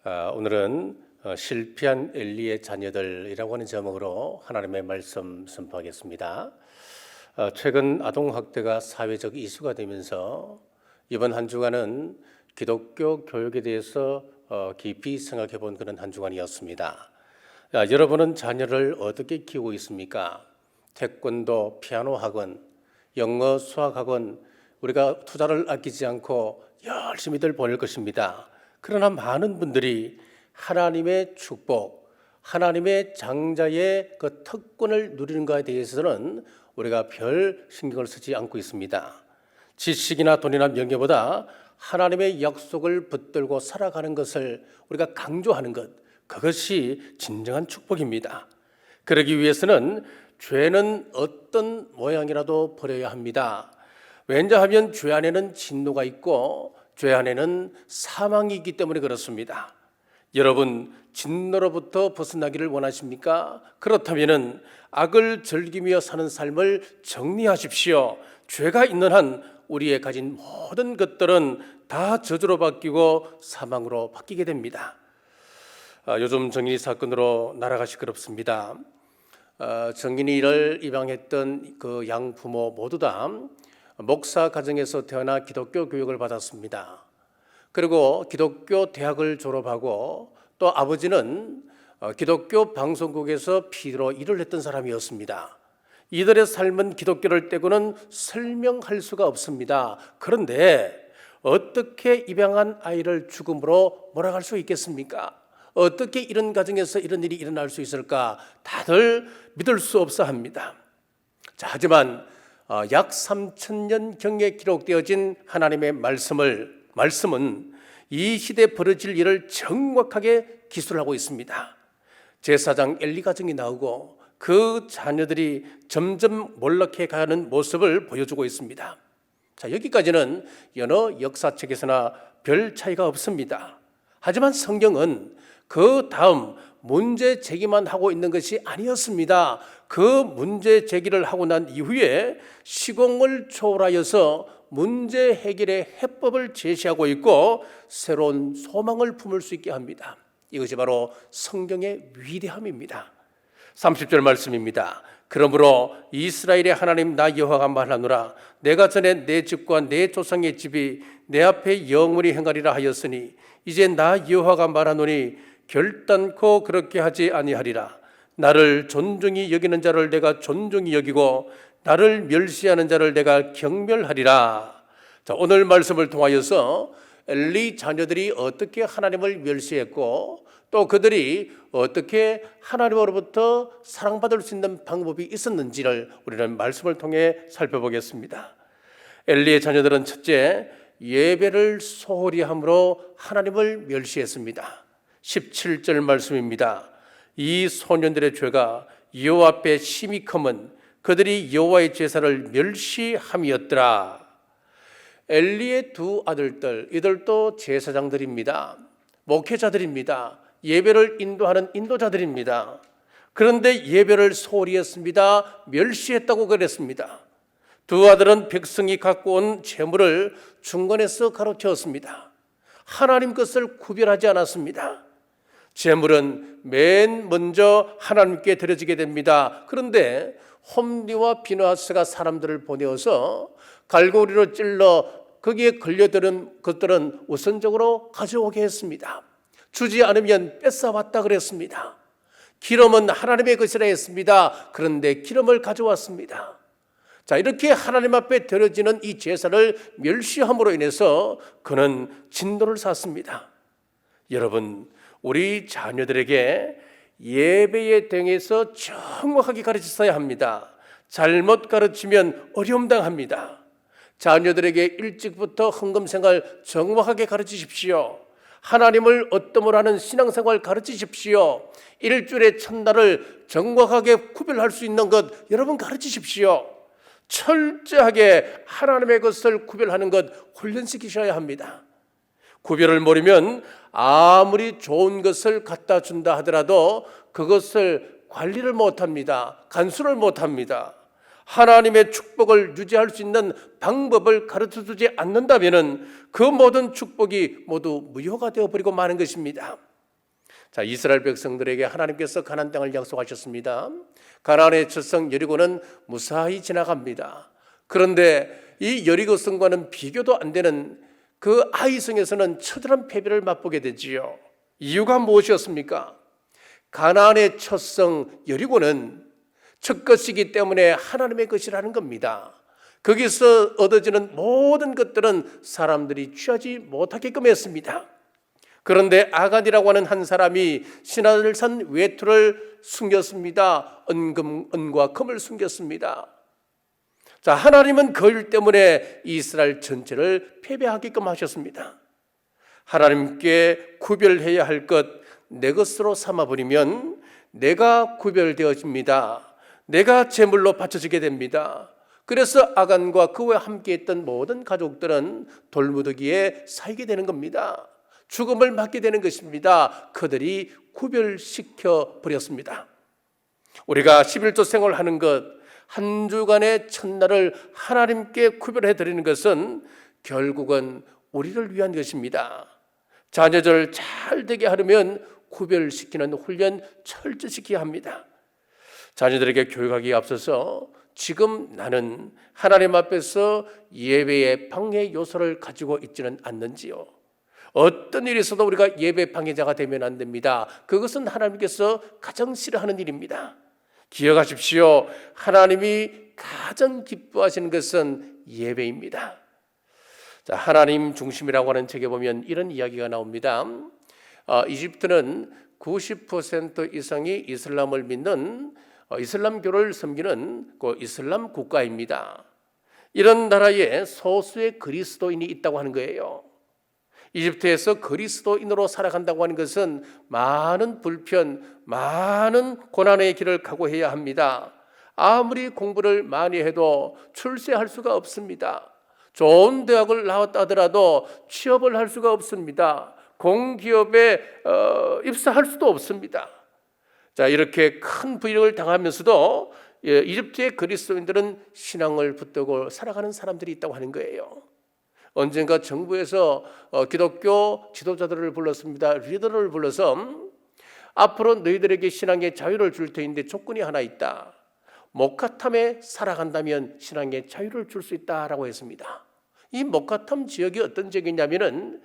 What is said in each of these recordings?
오늘은 실패한 엘리의 자녀들이라고 하는 제목으로 하나님의 말씀 선포하겠습니다. 최근 아동학대가 사회적 이슈가 되면서 이번 한 주간은 기독교 교육에 대해서 깊이 생각해 본 그런 한 주간이었습니다. 여러분은 자녀를 어떻게 키우고 있습니까? 태권도, 피아노 학원, 영어, 수학 학원, 우리가 투자를 아끼지 않고 열심히들 보낼 것입니다. 그러나 많은 분들이 하나님의 축복, 하나님의 장자의 그 특권을 누리는 것에 대해서는 우리가 별 신경을 쓰지 않고 있습니다. 지식이나 돈이나 명예보다 하나님의 약속을 붙들고 살아가는 것을 우리가 강조하는 것, 그것이 진정한 축복입니다. 그러기 위해서는 죄는 어떤 모양이라도 버려야 합니다. 왜냐하면 죄 안에는 진노가 있고 죄 안에는 사망이 있기 때문에 그렇습니다. 여러분, 진노로부터 벗어나기를 원하십니까? 그렇다면 악을 즐기며 사는 삶을 정리하십시오. 죄가 있는 한 우리의 가진 모든 것들은 다 저주로 바뀌고 사망으로 바뀌게 됩니다. 요즘 정인이 사건으로 나라가 시끄럽습니다. 정인이를 입양했던 그 양부모 모두 다 목사 가정에서 태어나 기독교 교육을 받았습니다. 그리고 기독교 대학을 졸업하고 또 아버지는 기독교 방송국에서 PD로 일을 했던 사람이었습니다. 이들의 삶은 기독교를 떼고는 설명할 수가 없습니다. 그런데 어떻게 입양한 아이를 죽음으로 몰아갈 수 있겠습니까? 어떻게 이런 가정에서 이런 일이 일어날 수 있을까? 다들 믿을 수 없어 합니다. 하지만 약 3000년경에 기록되어진 하나님의 말씀은 이 시대에 벌어질 일을 정확하게 기술하고 있습니다. 제사장 엘리 가정이 나오고 그 자녀들이 점점 몰락해 가는 모습을 보여주고 있습니다. 여기까지는 여러 역사책에서나 별 차이가 없습니다. 하지만 성경은 그 다음 문제 제기만 하고 있는 것이 아니었습니다. 그 문제 제기를 하고 난 이후에 시공을 초월하여서 문제 해결의 해법을 제시하고 있고 새로운 소망을 품을 수 있게 합니다. 이것이 바로 성경의 위대함입니다. 30절 말씀입니다. 그러므로 이스라엘의 하나님 나 여호와가 말하노라. 내가 전에 내 집과 내 조상의 집이 내 앞에 영원히 행하리라 하였으니 이제 나 여호와가 말하노니 결단코 그렇게 하지 아니하리라. 나를 존중히 여기는 자를 내가 존중히 여기고 나를 멸시하는 자를 내가 경멸하리라. 오늘 말씀을 통하여서 엘리 자녀들이 어떻게 하나님을 멸시했고 또 그들이 어떻게 하나님으로부터 사랑받을 수 있는 방법이 있었는지를 우리는 말씀을 통해 살펴보겠습니다. 엘리의 자녀들은 첫째, 예배를 소홀히 함으로 하나님을 멸시했습니다. 17절 말씀입니다. 이 소년들의 죄가 여호와 앞에 심히 컴은 그들이 여호와의 제사를 멸시함이었더라. 엘리의 두 아들들, 이들도 제사장들입니다. 목회자들입니다. 예배를 인도하는 인도자들입니다. 그런데 예배를 소홀히 했습니다. 멸시했다고 그랬습니다. 두 아들은 백성이 갖고 온 재물을 중간에서 가로채었습니다. 하나님 것을 구별하지 않았습니다. 재물은 맨 먼저 하나님께 드려지게 됩니다. 그런데 홈리와 비느하스가 사람들을 보내어서 갈고리로 찔러 거기에 걸려드는 것들은 우선적으로 가져오게 했습니다. 주지 않으면 뺏어왔다 그랬습니다. 기름은 하나님의 것이라 했습니다. 그런데 기름을 가져왔습니다. 이렇게 하나님 앞에 드려지는 이 제사를 멸시함으로 인해서 그는 진노를 샀습니다. 여러분, 우리 자녀들에게 예배에 대해서 정확하게 가르쳤어야 합니다. 잘못 가르치면 어려움 당합니다. 자녀들에게 일찍부터 헌금생활 정확하게 가르치십시오. 하나님을 어떠므로 하는 신앙생활 가르치십시오. 일주일의 첫날을 정확하게 구별할 수 있는 것 여러분 가르치십시오. 철저하게 하나님의 것을 구별하는 것 훈련시키셔야 합니다. 구별을 모르면 아무리 좋은 것을 갖다 준다 하더라도 그것을 관리를 못합니다. 간수를 못합니다. 하나님의 축복을 유지할 수 있는 방법을 가르쳐주지 않는다면 그 모든 축복이 모두 무효가 되어버리고 마는 것입니다. 자, 이스라엘 백성들에게 하나님께서 가나안 땅을 약속하셨습니다. 가나안의 첫 성 여리고는 무사히 지나갑니다. 그런데 이 여리고 성과는 비교도 안 되는 그 아이성에서는 처절한 패배를 맛보게 되지요. 이유가 무엇이었습니까? 가나안의 첫 성 여리고는 첫 것이기 때문에 하나님의 것이라는 겁니다. 거기서 얻어지는 모든 것들은 사람들이 취하지 못하게끔 했습니다. 그런데 아간이라고 하는 한 사람이 신하들산 외투를 숨겼습니다. 은과 금을 숨겼습니다. 자, 하나님은 그 일 때문에 이스라엘 전체를 패배하게끔 하셨습니다. 하나님께 구별해야 할 것 내 것으로 삼아버리면 내가 구별되어집니다. 내가 제물로 바쳐지게 됩니다. 그래서 아간과 그와 함께했던 모든 가족들은 돌무더기에 쌓이게 되는 겁니다. 죽음을 맞게 되는 것입니다. 그들이 구별시켜 버렸습니다. 우리가 11조 생활하는 것, 한 주간의 첫날을 하나님께 구별해 드리는 것은 결국은 우리를 위한 것입니다. 자녀들 잘 되게 하려면 구별시키는 훈련 철저시켜야 합니다. 자녀들에게 교육하기에 앞서서 지금 나는 하나님 앞에서 예배의 방해 요소를 가지고 있지는 않는지요. 어떤 일이 있어도 우리가 예배 방해자가 되면 안 됩니다. 그것은 하나님께서 가장 싫어하는 일입니다. 기억하십시오. 하나님이 가장 기뻐하시는 것은 예배입니다. 자, 하나님 중심이라고 하는 책에 보면 이런 이야기가 나옵니다. 이집트는 90% 이상이 이슬람을 믿는 이슬람교를 섬기는 그 이슬람 국가입니다. 이런 나라에 소수의 그리스도인이 있다고 하는 거예요. 이집트에서 그리스도인으로 살아간다고 하는 것은 많은 불편, 많은 고난의 길을 각오해야 합니다. 아무리 공부를 많이 해도 출세할 수가 없습니다. 좋은 대학을 나왔다 하더라도 취업을 할 수가 없습니다. 공기업에 입사할 수도 없습니다. 자, 이렇게 큰 불이익을 당하면서도 이집트의 그리스도인들은 신앙을 붙들고 살아가는 사람들이 있다고 하는 거예요. 언젠가 정부에서 기독교 지도자들을 불렀습니다. 리더를 불러서 앞으로 너희들에게 신앙의 자유를 줄 터인데 조건이 하나 있다. 모카탐에 살아간다면 신앙의 자유를 줄 수 있다라고 했습니다. 이 모카탐 지역이 어떤 지역이냐면은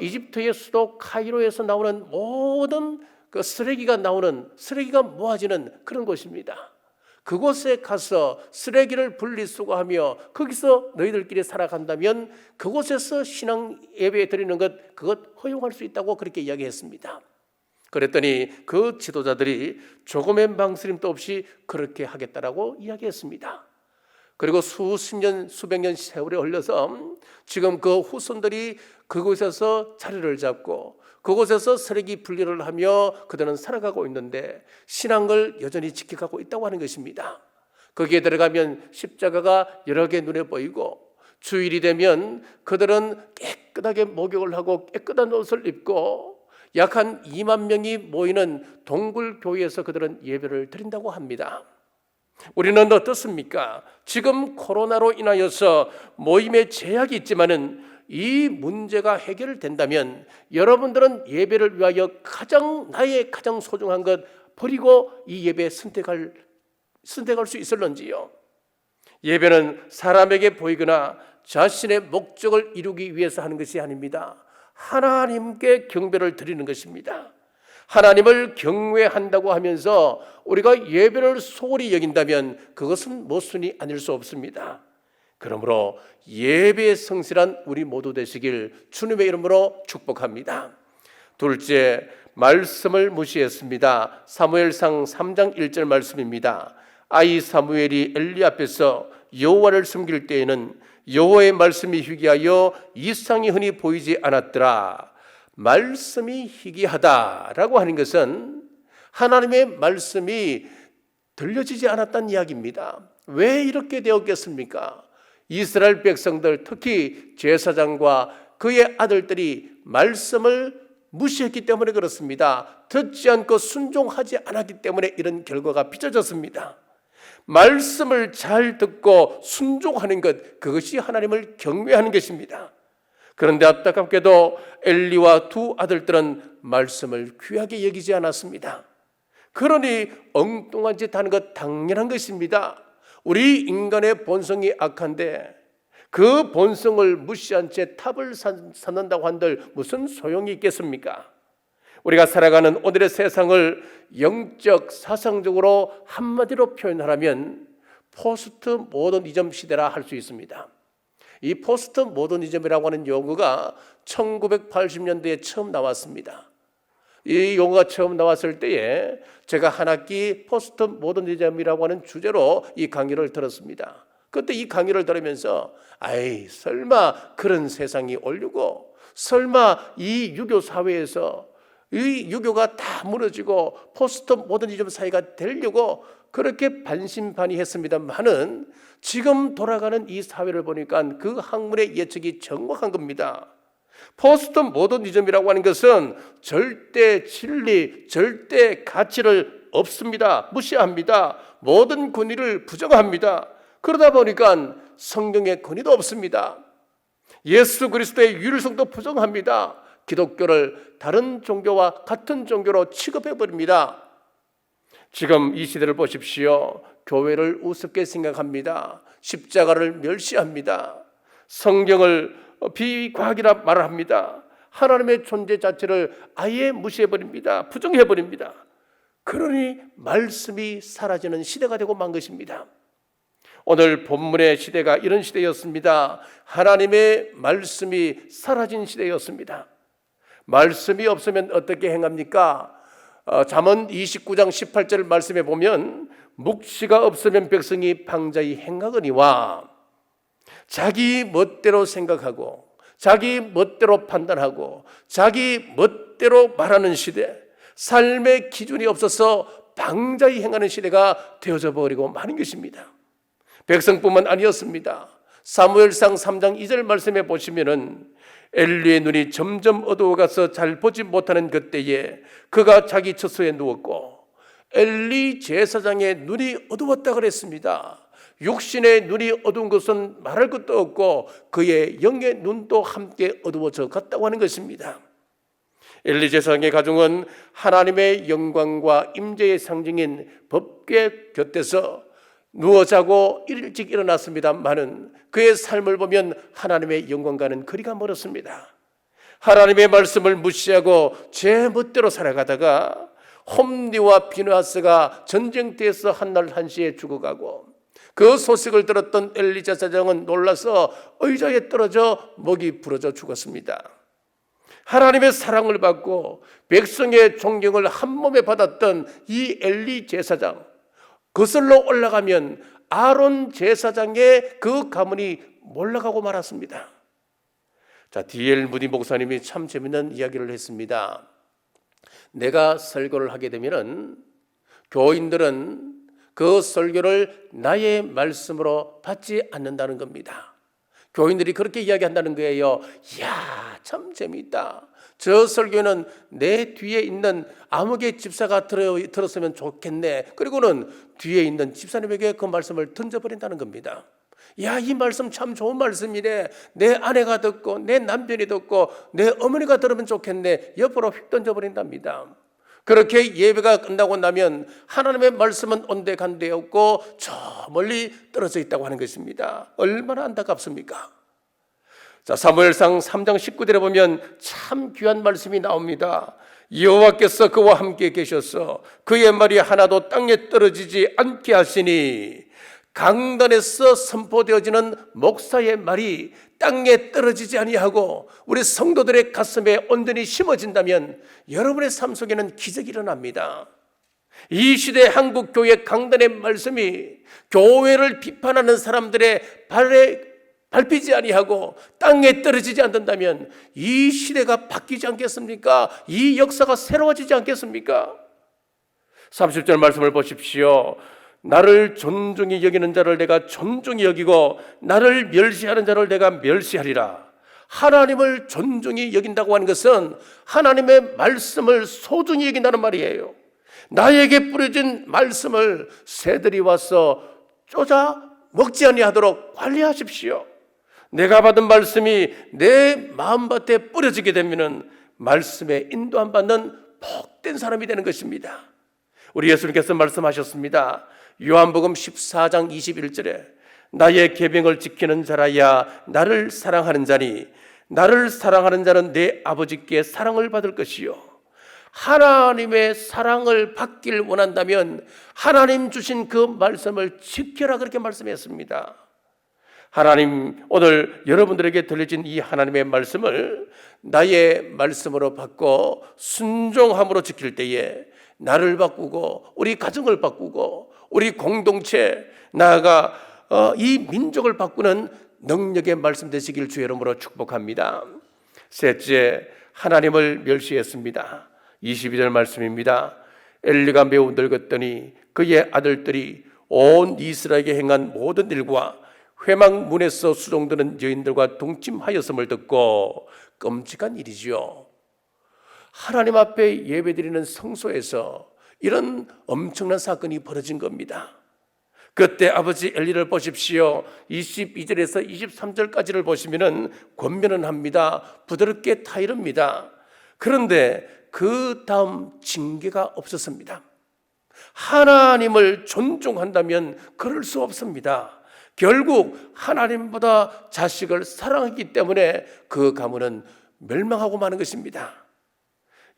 이집트의 수도 카이로에서 나오는 모든 그 쓰레기가 모아지는 그런 곳입니다. 그곳에 가서 쓰레기를 분리수거하며 거기서 너희들끼리 살아간다면 그곳에서 신앙 예배 드리는 것 그것 허용할 수 있다고 그렇게 이야기했습니다. 그랬더니 그 지도자들이 조금의 망설임도 없이 그렇게 하겠다라고 이야기했습니다. 그리고 수백 년 세월이 흘러서 지금 그 후손들이 그곳에서 자리를 잡고 그곳에서 쓰레기 분리를 하며 그들은 살아가고 있는데 신앙을 여전히 지켜가고 있다고 하는 것입니다. 거기에 들어가면 십자가가 여러 개 눈에 보이고 주일이 되면 그들은 깨끗하게 목욕을 하고 깨끗한 옷을 입고 약 한 2만 명이 모이는 동굴교회에서 그들은 예배를 드린다고 합니다. 우리는 어떻습니까? 지금 코로나로 인하여서 모임에 제약이 있지만은 이 문제가 해결된다면 여러분들은 예배를 위하여 나의 가장 소중한 것 버리고 이 예배에 선택할 수 있을런지요? 예배는 사람에게 보이거나 자신의 목적을 이루기 위해서 하는 것이 아닙니다. 하나님께 경배를 드리는 것입니다. 하나님을 경외한다고 하면서 우리가 예배를 소홀히 여긴다면 그것은 모순이 아닐 수 없습니다. 그러므로 예배의 성실한 우리 모두 되시길 주님의 이름으로 축복합니다. 둘째, 말씀을 무시했습니다. 사무엘상 3장 1절 말씀입니다. 아이 사무엘이 엘리 앞에서 여호와를 섬길 때에는 여호와의 말씀이 희귀하여 이상이 흔히 보이지 않았더라. 말씀이 희귀하다라고 하는 것은 하나님의 말씀이 들려지지 않았다는 이야기입니다. 왜 이렇게 되었겠습니까? 이스라엘 백성들, 특히 제사장과 그의 아들들이 말씀을 무시했기 때문에 그렇습니다. 듣지 않고 순종하지 않았기 때문에 이런 결과가 빚어졌습니다. 말씀을 잘 듣고 순종하는 것, 그것이 하나님을 경외하는 것입니다. 그런데 안타깝게도 엘리와 두 아들들은 말씀을 귀하게 여기지 않았습니다. 그러니 엉뚱한 짓 하는 것 당연한 것입니다. 우리 인간의 본성이 악한데 그 본성을 무시한 채 탑을 쌓는다고 한들 무슨 소용이 있겠습니까? 우리가 살아가는 오늘의 세상을 영적 사상적으로 한마디로 표현하라면 포스트 모더니즘 시대라 할 수 있습니다. 이 포스트 모더니즘이라고 하는 용어가 1980년대에 처음 나왔습니다. 이 용어가 처음 나왔을 때에 제가 한 학기 포스트 모더니즘이라고 하는 주제로 이 강의를 들었습니다. 그때 이 강의를 들으면서 설마 그런 세상이 오려고, 설마 이 유교 사회에서 이 유교가 다 무너지고 포스트 모더니즘 사회가 되려고 그렇게 반신반의했습니다만은 지금 돌아가는 이 사회를 보니까 그 학문의 예측이 정확한 겁니다. 포스트 모더니즘이라고 하는 것은 절대 진리, 절대 가치를 없습니다. 무시합니다. 모든 권위를 부정합니다. 그러다 보니까 성경의 권위도 없습니다. 예수 그리스도의 유일성도 부정합니다. 기독교를 다른 종교와 같은 종교로 취급해버립니다. 지금 이 시대를 보십시오. 교회를 우습게 생각합니다. 십자가를 멸시합니다. 성경을 비과학이라 말을 합니다. 하나님의 존재 자체를 아예 무시해버립니다. 부정해버립니다. 그러니 말씀이 사라지는 시대가 되고 만 것입니다. 오늘 본문의 시대가 이런 시대였습니다. 하나님의 말씀이 사라진 시대였습니다. 말씀이 없으면 어떻게 행합니까? 잠언 29장 18절 말씀에 보면 묵시가 없으면 백성이 방자히 행하거니와, 자기 멋대로 생각하고 자기 멋대로 판단하고 자기 멋대로 말하는 시대, 삶의 기준이 없어서 방자히 행하는 시대가 되어져 버리고 마는 것입니다. 백성뿐만 아니었습니다. 사무엘상 3장 2절 말씀에 보시면은 엘리의 눈이 점점 어두워가서 잘 보지 못하는 그때에 그가 자기 처소에 누웠고, 엘리 제사장의 눈이 어두웠다 그랬습니다. 육신의 눈이 어두운 것은 말할 것도 없고 그의 영의 눈도 함께 어두워져 갔다고 하는 것입니다. 엘리 제사장의 가정은 하나님의 영광과 임재의 상징인 법궤 곁에서 누워 자고 일찍 일어났습니다만은 그의 삶을 보면 하나님의 영광과는 거리가 멀었습니다. 하나님의 말씀을 무시하고 제 멋대로 살아가다가 홈리와 비느하스가 전쟁터에서 한날 한시에 죽어가고, 그 소식을 들었던 엘리 제사장은 놀라서 의자에 떨어져 목이 부러져 죽었습니다. 하나님의 사랑을 받고 백성의 존경을 한 몸에 받았던 이 엘리 제사장, 거슬러 올라가면 아론 제사장의 그 가문이 몰락하고 말았습니다. D.L. 무디 목사님이 참 재밌는 이야기를 했습니다. 내가 설교를 하게 되면은 교인들은 그 설교를 나의 말씀으로 받지 않는다는 겁니다. 교인들이 그렇게 이야기한다는 거예요. 이야, 참 재미있다. 저 설교는 내 뒤에 있는 아무개 집사가 들었으면 좋겠네. 그리고는 뒤에 있는 집사님에게 그 말씀을 던져버린다는 겁니다. 야, 이 말씀 참 좋은 말씀이래. 내 아내가 듣고 내 남편이 듣고 내 어머니가 들으면 좋겠네. 옆으로 휙 던져버린답니다. 그렇게 예배가 끝나고 나면 하나님의 말씀은 온데간데 없고 저 멀리 떨어져 있다고 하는 것입니다. 얼마나 안타깝습니까? 사무엘상 3장 19절에 보면 참 귀한 말씀이 나옵니다. 여호와께서 그와 함께 계셔서 그의 말이 하나도 땅에 떨어지지 않게 하시니, 강단에서 선포되어지는 목사의 말이 땅에 떨어지지 아니하고 우리 성도들의 가슴에 온전히 심어진다면 여러분의 삶 속에는 기적이 일어납니다. 이 시대 한국교회 강단의 말씀이 교회를 비판하는 사람들의 발에 밟히지 아니하고 땅에 떨어지지 않는다면 이 시대가 바뀌지 않겠습니까? 이 역사가 새로워지지 않겠습니까? 30절 말씀을 보십시오. 나를 존중히 여기는 자를 내가 존중히 여기고 나를 멸시하는 자를 내가 멸시하리라. 하나님을 존중히 여긴다고 하는 것은 하나님의 말씀을 소중히 여긴다는 말이에요. 나에게 뿌려진 말씀을 새들이 와서 쫓아 먹지 아니하도록 관리하십시오. 내가 받은 말씀이 내 마음밭에 뿌려지게 되면 말씀에 인도함 받는 복된 사람이 되는 것입니다. 우리 예수님께서 말씀하셨습니다. 요한복음 14장 21절에 나의 계명을 지키는 자라야 나를 사랑하는 자니 나를 사랑하는 자는 내 아버지께 사랑을 받을 것이요. 하나님의 사랑을 받길 원한다면 하나님 주신 그 말씀을 지켜라, 그렇게 말씀했습니다. 하나님, 오늘 여러분들에게 들려진 이 하나님의 말씀을 나의 말씀으로 바꿔 순종함으로 지킬 때에 나를 바꾸고 우리 가정을 바꾸고 우리 공동체, 나아가 이 민족을 바꾸는 능력의 말씀 되시길 주의 이름으로 축복합니다. 셋째, 하나님을 멸시했습니다. 22절 말씀입니다. 엘리가 매우 늙었더니 그의 아들들이 온 이스라엘에게 행한 모든 일과 회막문에서 수종드는 여인들과 동침하였음을 듣고, 끔찍한 일이지요. 하나님 앞에 예배드리는 성소에서 이런 엄청난 사건이 벌어진 겁니다. 그때 아버지 엘리를 보십시오. 22절에서 23절까지를 보시면은 권면은 합니다. 부드럽게 타이릅니다. 그런데 그 다음 징계가 없었습니다. 하나님을 존중한다면 그럴 수 없습니다. 결국 하나님보다 자식을 사랑하기 때문에 그 가문은 멸망하고 마는 것입니다.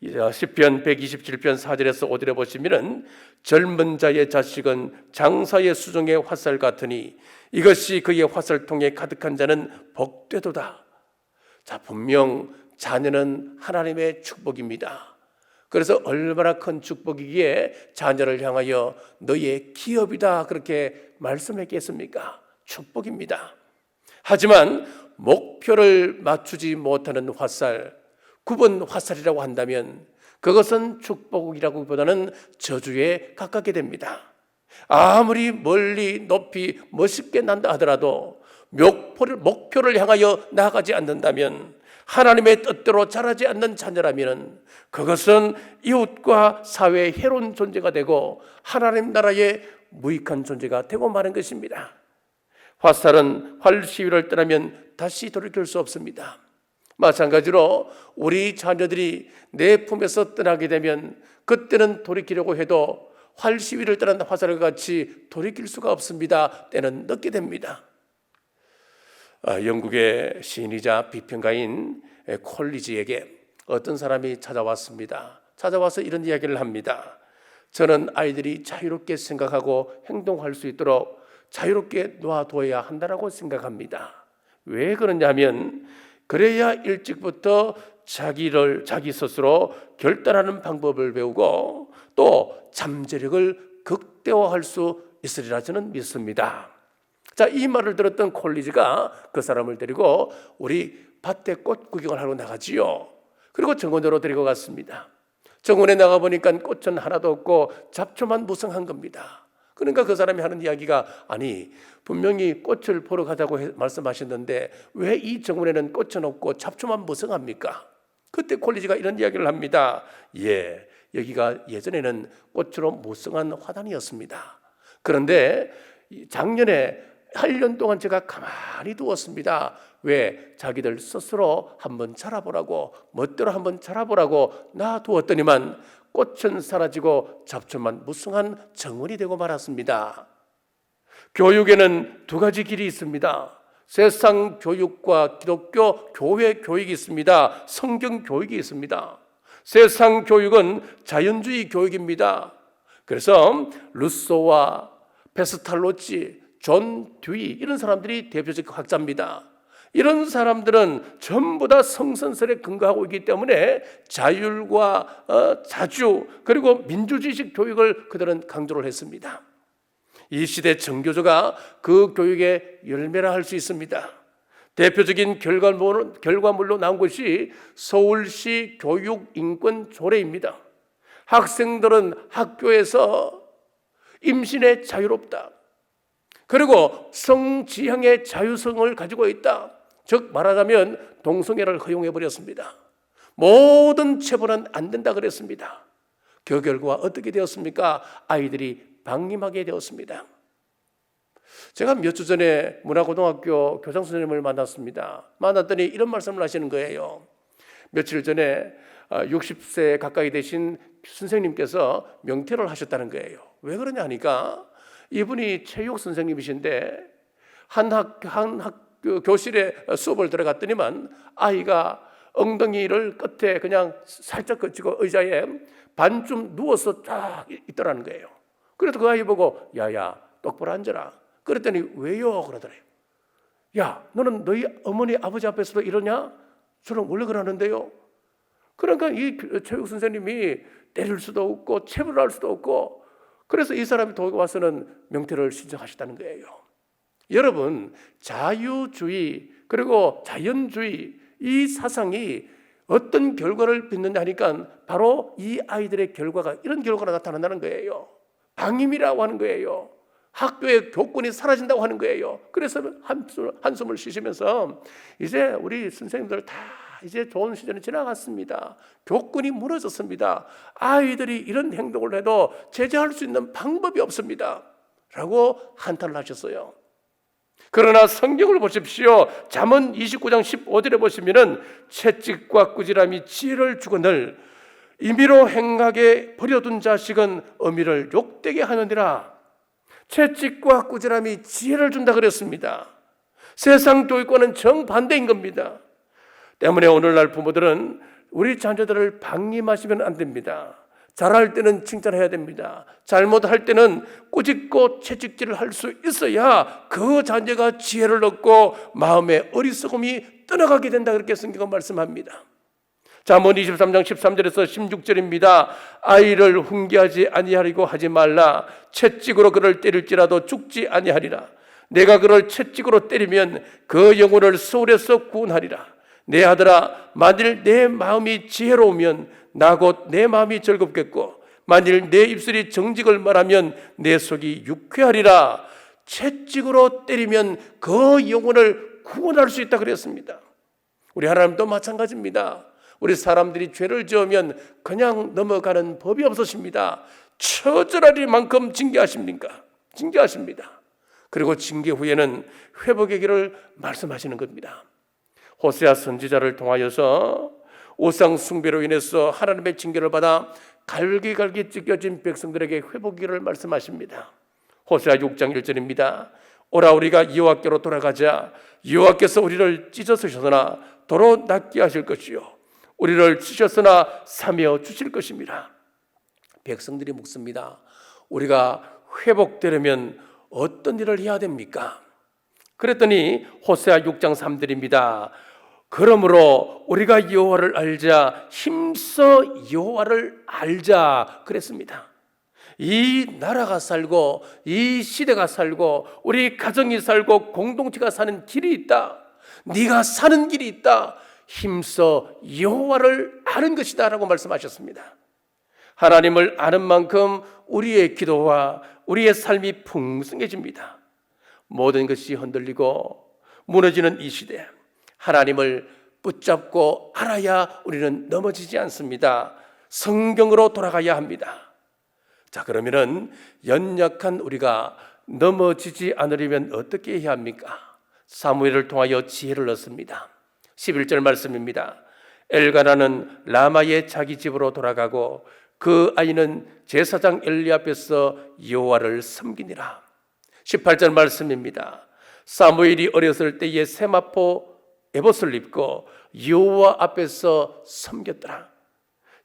시편 127편 4절에서 5절에 보시면은 젊은 자의 자식은 장사의 수종의 화살 같으니 이것이 그의 화살통에 가득한 자는 복되도다. 자, 분명 자녀는 하나님의 축복입니다. 그래서 얼마나 큰 축복이기에 자녀를 향하여 너의 기업이다 그렇게 말씀했겠습니까? 축복입니다. 하지만 목표를 맞추지 못하는 화살, 9번 화살이라고 한다면 그것은 축복이라기보다는 저주에 가깝게 됩니다. 아무리 멀리 높이 멋있게 난다 하더라도 목표를 향하여 나아가지 않는다면, 하나님의 뜻대로 자라지 않는 자녀라면 그것은 이웃과 사회에 해로운 존재가 되고 하나님 나라의 무익한 존재가 되고 마는 것입니다. 화살은 활 시위를 떠나면 다시 돌이킬 수 없습니다. 마찬가지로 우리 자녀들이 내 품에서 떠나게 되면 그때는 돌이키려고 해도 활 시위를 떠난 화살과 같이 돌이킬 수가 없습니다. 때는 늦게 됩니다. 영국의 시인이자 비평가인 콜리지에게 어떤 사람이 찾아왔습니다. 찾아와서 이런 이야기를 합니다. 저는 아이들이 자유롭게 생각하고 행동할 수 있도록 자유롭게 놔둬야 한다고 생각합니다. 왜 그러냐면 그래야 일찍부터 자기 스스로 결단하는 방법을 배우고 또 잠재력을 극대화할 수 있으리라 저는 믿습니다. 자, 이 말을 들었던 콜리지가 그 사람을 데리고 우리 밭에 꽃 구경을 하러 나가지요. 그리고 정원으로 데리고 갔습니다. 정원에 나가보니까 꽃은 하나도 없고 잡초만 무성한 겁니다. 그러니까 그 사람이 하는 이야기가, 아니 분명히 꽃을 보러 가자고 말씀하셨는데 왜 이 정원에는 꽃은 없고 잡초만 무성합니까? 그때 콜리지가 이런 이야기를 합니다. 여기가 예전에는 꽃으로 무성한 화단이었습니다. 그런데 작년에 8년 동안 제가 가만히 두었습니다. 왜? 자기들 스스로 한번 자라보라고, 멋대로 한번 자라보라고 놔두었더니만 꽃은 사라지고 잡초만 무성한 정원이 되고 말았습니다. 교육에는 두 가지 길이 있습니다. 세상 교육과 기독교 교회 교육이 있습니다. 성경 교육이 있습니다. 세상 교육은 자연주의 교육입니다. 그래서 루소와 페스탈로치, 존 듀이 이런 사람들이 대표적 학자입니다. 이런 사람들은 전부 다 성선설에 근거하고 있기 때문에 자율과 자주 그리고 민주주의식 교육을 그들은 강조를 했습니다. 이 시대 정교조가 그 교육의 열매라 할 수 있습니다. 대표적인 결과물로 나온 것이 서울시 교육인권조례입니다. 학생들은 학교에서 임신에 자유롭다. 그리고 성지향의 자유성을 가지고 있다. 즉 말하자면 동성애를 허용해버렸습니다. 모든 체벌은 안 된다 그랬습니다. 그 결과 어떻게 되었습니까? 아이들이 방임하게 되었습니다. 제가 몇 주 전에 문화고등학교 교장 선생님을 만났습니다. 만났더니 이런 말씀을 하시는 거예요. 며칠 전에 60세 가까이 되신 선생님께서 명퇴를 하셨다는 거예요. 왜 그러냐 하니까 이분이 체육 선생님이신데 한 교실에 수업을 들어갔더니만 아이가 엉덩이를 끝에 그냥 살짝 거치고 의자에 반쯤 누워서 딱 있더라는 거예요. 그래서 그 아이 보고 야야 똑바로 앉아라. 그랬더니 왜요? 그러더래요. 야 너는 너희 어머니 아버지 앞에서도 이러냐? 저는 원래 그러는데요. 그러니까 이 체육 선생님이 때릴 수도 없고 체벌을 할 수도 없고 그래서 이 사람이 도에 와서는 명퇴를 신청하셨다는 거예요. 여러분 자유주의 그리고 자연주의 이 사상이 어떤 결과를 빚느냐 하니까 바로 이 아이들의 결과가 이런 결과가 나타난다는 거예요. 방임이라고 하는 거예요. 학교의 교권이 사라진다고 하는 거예요. 그래서 한숨을 쉬시면서 이제 우리 선생님들 다 이제 좋은 시절은 지나갔습니다. 교권이 무너졌습니다. 아이들이 이런 행동을 해도 제재할 수 있는 방법이 없습니다. 라고 한탄을 하셨어요. 그러나 성경을 보십시오. 잠언 29장 15절에 보시면은 채찍과 꾸지람이 지혜를 주거늘 임의로 행하게 버려둔 자식은 어미를 욕되게 하느니라. 채찍과 꾸지람이 지혜를 준다 그랬습니다. 세상 교육과는 정반대인 겁니다. 때문에 오늘날 부모들은 우리 자녀들을 방임하시면 안 됩니다. 잘할 때는 칭찬해야 됩니다. 잘못할 때는 꾸짖고 채찍질을 할 수 있어야 그 자녀가 지혜를 얻고 마음의 어리석음이 떠나가게 된다 그렇게 성경은 말씀합니다. 잠언 23장 13절에서 16절입니다. 아이를 훈계하지 아니하려고 하지 말라. 채찍으로 그를 때릴지라도 죽지 아니하리라. 내가 그를 채찍으로 때리면 그 영혼을 소울에서 구원하리라. 내 아들아, 만일 내 마음이 지혜로우면 나 곧 내 마음이 즐겁겠고 만일 내 입술이 정직을 말하면 내 속이 유쾌하리라. 채찍으로 때리면 그 영혼을 구원할 수 있다 그랬습니다. 우리 하나님도 마찬가지입니다. 우리 사람들이 죄를 지으면 그냥 넘어가는 법이 없으십니다. 처절하리만큼 징계하십니까? 징계하십니다. 그리고 징계 후에는 회복의 길을 말씀하시는 겁니다. 호세아 선지자를 통하여서 우상 숭배로 인해서 하나님의 징계를 받아 갈기갈기 찢겨진 백성들에게 회복의 길을 말씀하십니다. 호세아 6장 1절입니다. 오라 우리가 여호와께로 돌아가자. 여호와께서 우리를 찢어서셨으나 도로 낫게 하실 것이요 우리를 치셨으나 사며 주실 것입니다. 백성들이 묻습니다. 우리가 회복되려면 어떤 일을 해야 됩니까? 그랬더니 호세아 6장 3절입니다. 그러므로 우리가 여호와를 알자 힘써 여호와를 알자 그랬습니다. 이 나라가 살고 이 시대가 살고 우리 가정이 살고 공동체가 사는 길이 있다. 네가 사는 길이 있다. 힘써 여호와를 아는 것이다 라고 말씀하셨습니다. 하나님을 아는 만큼 우리의 기도와 우리의 삶이 풍성해집니다. 모든 것이 흔들리고 무너지는 이 시대 하나님을 붙잡고 알아야 우리는 넘어지지 않습니다. 성경으로 돌아가야 합니다. 자, 그러면은 연약한 우리가 넘어지지 않으려면 어떻게 해야 합니까? 사무엘을 통하여 지혜를 얻습니다. 11절 말씀입니다. 엘가나는 라마의 자기 집으로 돌아가고 그 아이는 제사장 엘리 앞에서 여호와를 섬기니라. 18절 말씀입니다. 사무엘이 어렸을 때에 세마포 에봇을 입고 여호와 앞에서 섬겼더라.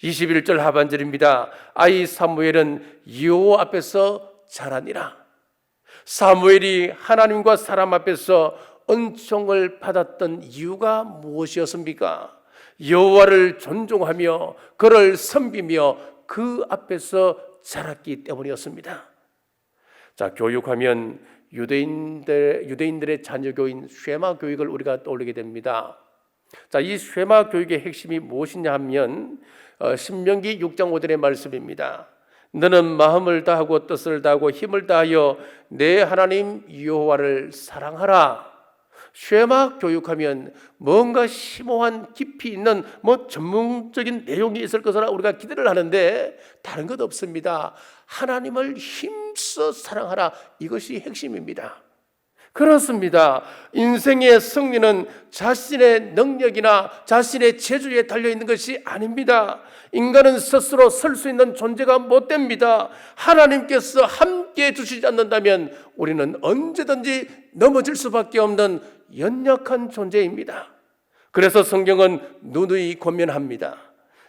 21절 하반절입니다. 아이 사무엘은 여호와 앞에서 자라니라. 사무엘이 하나님과 사람 앞에서 은총을 받았던 이유가 무엇이었습니까? 여호와를 존중하며 그를 섬기며 그 앞에서 자랐기 때문이었습니다. 자, 교육하면 유대인들의 자녀교인 쉐마 교육을 우리가 떠올리게 됩니다. 자, 이 쉐마 교육의 핵심이 무엇이냐 하면 신명기 6장 5절의 말씀입니다. 너는 마음을 다하고 뜻을 다하고 힘을 다하여 내 하나님 여호와를 사랑하라. 쉐마 교육하면 뭔가 심오한 깊이 있는 전문적인 내용이 있을 것으로 우리가 기대를 하는데 다른 것 없습니다. 하나님을 힘써 사랑하라. 이것이 핵심입니다. 그렇습니다. 인생의 승리는 자신의 능력이나 자신의 재주에 달려있는 것이 아닙니다. 인간은 스스로 설 수 있는 존재가 못 됩니다. 하나님께서 함께 해주시지 않는다면 우리는 언제든지 넘어질 수밖에 없는 연약한 존재입니다. 그래서 성경은 누누이 권면합니다.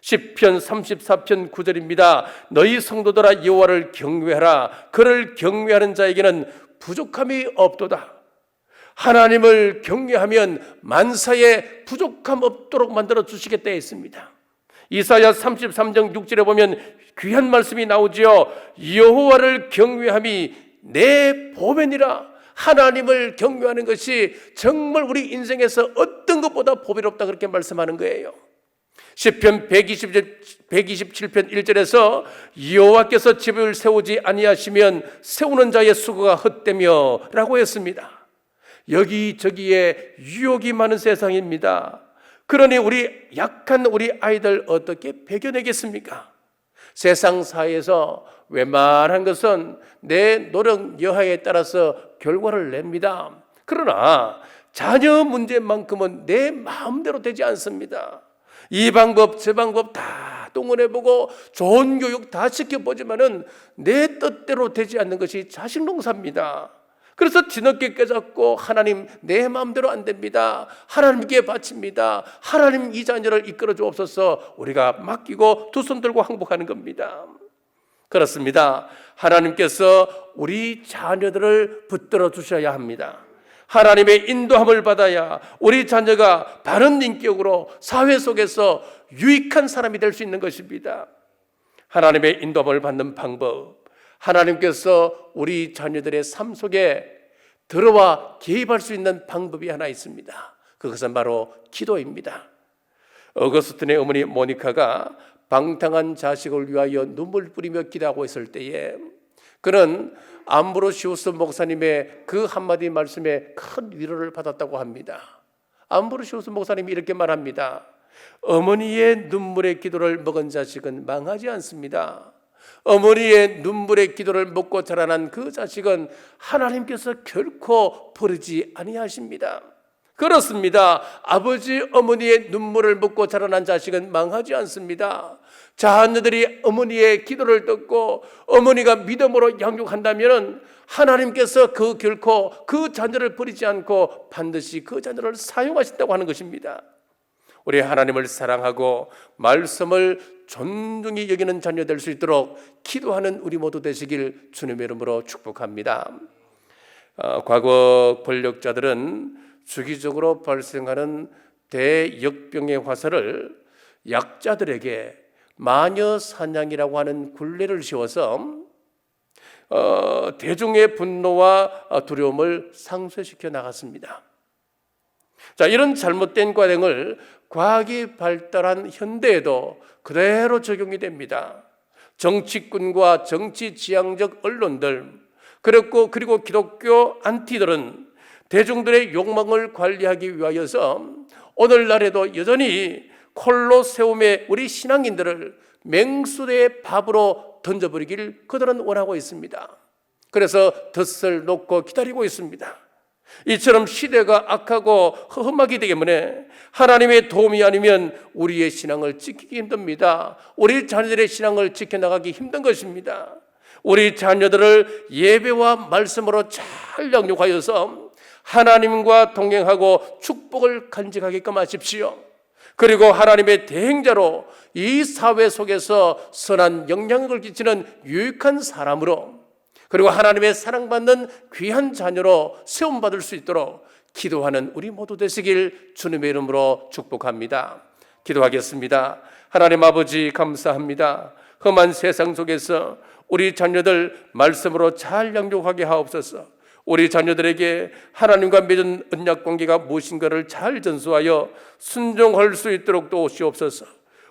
시편 34편 9절입니다. 너희 성도들아 여호와를 경외하라. 그를 경외하는 자에게는 부족함이 없도다. 하나님을 경외하면 만사에 부족함 없도록 만들어 주시겠다 했습니다. 이사야 33장 6절에 보면 귀한 말씀이 나오지요. 여호와를 경외함이 내 보배니라. 하나님을 경외하는 것이 정말 우리 인생에서 어떤 것보다 보배롭다, 그렇게 말씀하는 거예요. 시편 127편 1절에서 여호와께서 집을 세우지 아니하시면 세우는 자의 수고가 헛되며 라고 했습니다. 여기저기에 유혹이 많은 세상입니다. 그러니 우리 약한 우리 아이들 어떻게 배겨내겠습니까? 세상 사회에서 웬만한 것은 내 노력 여하에 따라서 결과를 냅니다. 그러나 자녀 문제만큼은 내 마음대로 되지 않습니다. 이 방법 저 방법 다 동원해보고 좋은 교육 다 시켜보지만은 내 뜻대로 되지 않는 것이 자식 농사입니다. 그래서 뒤늦게 깨닫고 하나님 내 마음대로 안 됩니다. 하나님께 바칩니다. 하나님 이 자녀를 이끌어 주옵소서 우리가 맡기고 두 손 들고 항복하는 겁니다. 그렇습니다. 하나님께서 우리 자녀들을 붙들어 주셔야 합니다. 하나님의 인도함을 받아야 우리 자녀가 바른 인격으로 사회 속에서 유익한 사람이 될 수 있는 것입니다. 하나님의 인도함을 받는 방법, 하나님께서 우리 자녀들의 삶 속에 들어와 개입할 수 있는 방법이 하나 있습니다. 그것은 바로 기도입니다. 어거스틴의 어머니 모니카가 방탕한 자식을 위하여 눈물 뿌리며 기도하고 있을 때에 그는 암브로시우스 목사님의 그 한마디 말씀에 큰 위로를 받았다고 합니다. 암브로시우스 목사님이 이렇게 말합니다. 어머니의 눈물의 기도를 먹은 자식은 망하지 않습니다. 어머니의 눈물의 기도를 먹고 자라난 그 자식은 하나님께서 결코 버리지 아니하십니다. 그렇습니다. 아버지 어머니의 눈물을 먹고 자라난 자식은 망하지 않습니다. 자녀들이 어머니의 기도를 듣고 어머니가 믿음으로 양육한다면 하나님께서 결코 그 자녀를 버리지 않고 반드시 그 자녀를 사용하신다고 하는 것입니다. 우리 하나님을 사랑하고 말씀을 존중히 여기는 자녀 될 수 있도록 기도하는 우리 모두 되시길 주님의 이름으로 축복합니다. 과거 권력자들은 주기적으로 발생하는 대역병의 화살을 약자들에게 마녀 사냥이라고 하는 굴레를 씌워서 대중의 분노와 두려움을 상쇄시켜 나갔습니다. 자, 이런 잘못된 관행을 과학이 발달한 현대에도 그대로 적용이 됩니다. 정치꾼과 정치지향적 언론들 그리고 기독교 안티들은 대중들의 욕망을 관리하기 위하여서 오늘날에도 여전히 콜로세움의 우리 신앙인들을 맹수의 밥으로 던져버리길 그들은 원하고 있습니다. 그래서 덫을 놓고 기다리고 있습니다. 이처럼 시대가 악하고 험하기 때문에 하나님의 도움이 아니면 우리의 신앙을 지키기 힘듭니다. 우리 자녀들의 신앙을 지켜나가기 힘든 것입니다. 우리 자녀들을 예배와 말씀으로 잘 양육하여서 하나님과 동행하고 축복을 간직하게끔 하십시오. 그리고 하나님의 대행자로 이 사회 속에서 선한 영향력을 끼치는 유익한 사람으로 그리고 하나님의 사랑받는 귀한 자녀로 세움받을 수 있도록 기도하는 우리 모두 되시길 주님의 이름으로 축복합니다. 기도하겠습니다. 하나님 아버지 감사합니다. 험한 세상 속에서 우리 자녀들 말씀으로 잘 양육하게 하옵소서. 우리 자녀들에게 하나님과 맺은 언약관계가 무엇인가를 잘 전수하여 순종할 수 있도록 도우시옵소서.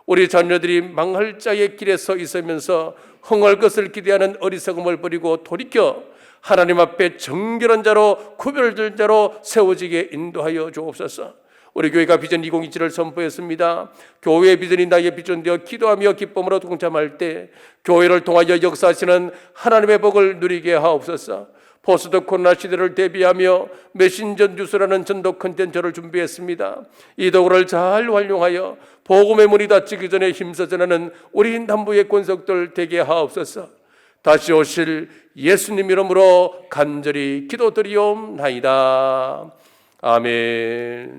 우리 자녀들이 망할 자의 길에 서 있으면서 흥할 것을 기대하는 어리석음을 버리고 돌이켜 하나님 앞에 정결한 자로 구별될 자로 세워지게 인도하여 주옵소서. 우리 교회가 비전 2027을 선포했습니다. 교회의 비전이 나의 비전 되어 기도하며 기쁨으로 동참할 때 교회를 통하여 역사하시는 하나님의 복을 누리게 하옵소서. 포스트 코로나 시대를 대비하며 메신저 뉴스라는 전도 콘텐츠를 준비했습니다. 이 도구를 잘 활용하여 복음의 문이 닫히기 전에 힘써 전하는 우리 남부의 권속들 되게 하옵소서. 다시 오실 예수님 이름으로 간절히 기도드리옵나이다. 아멘.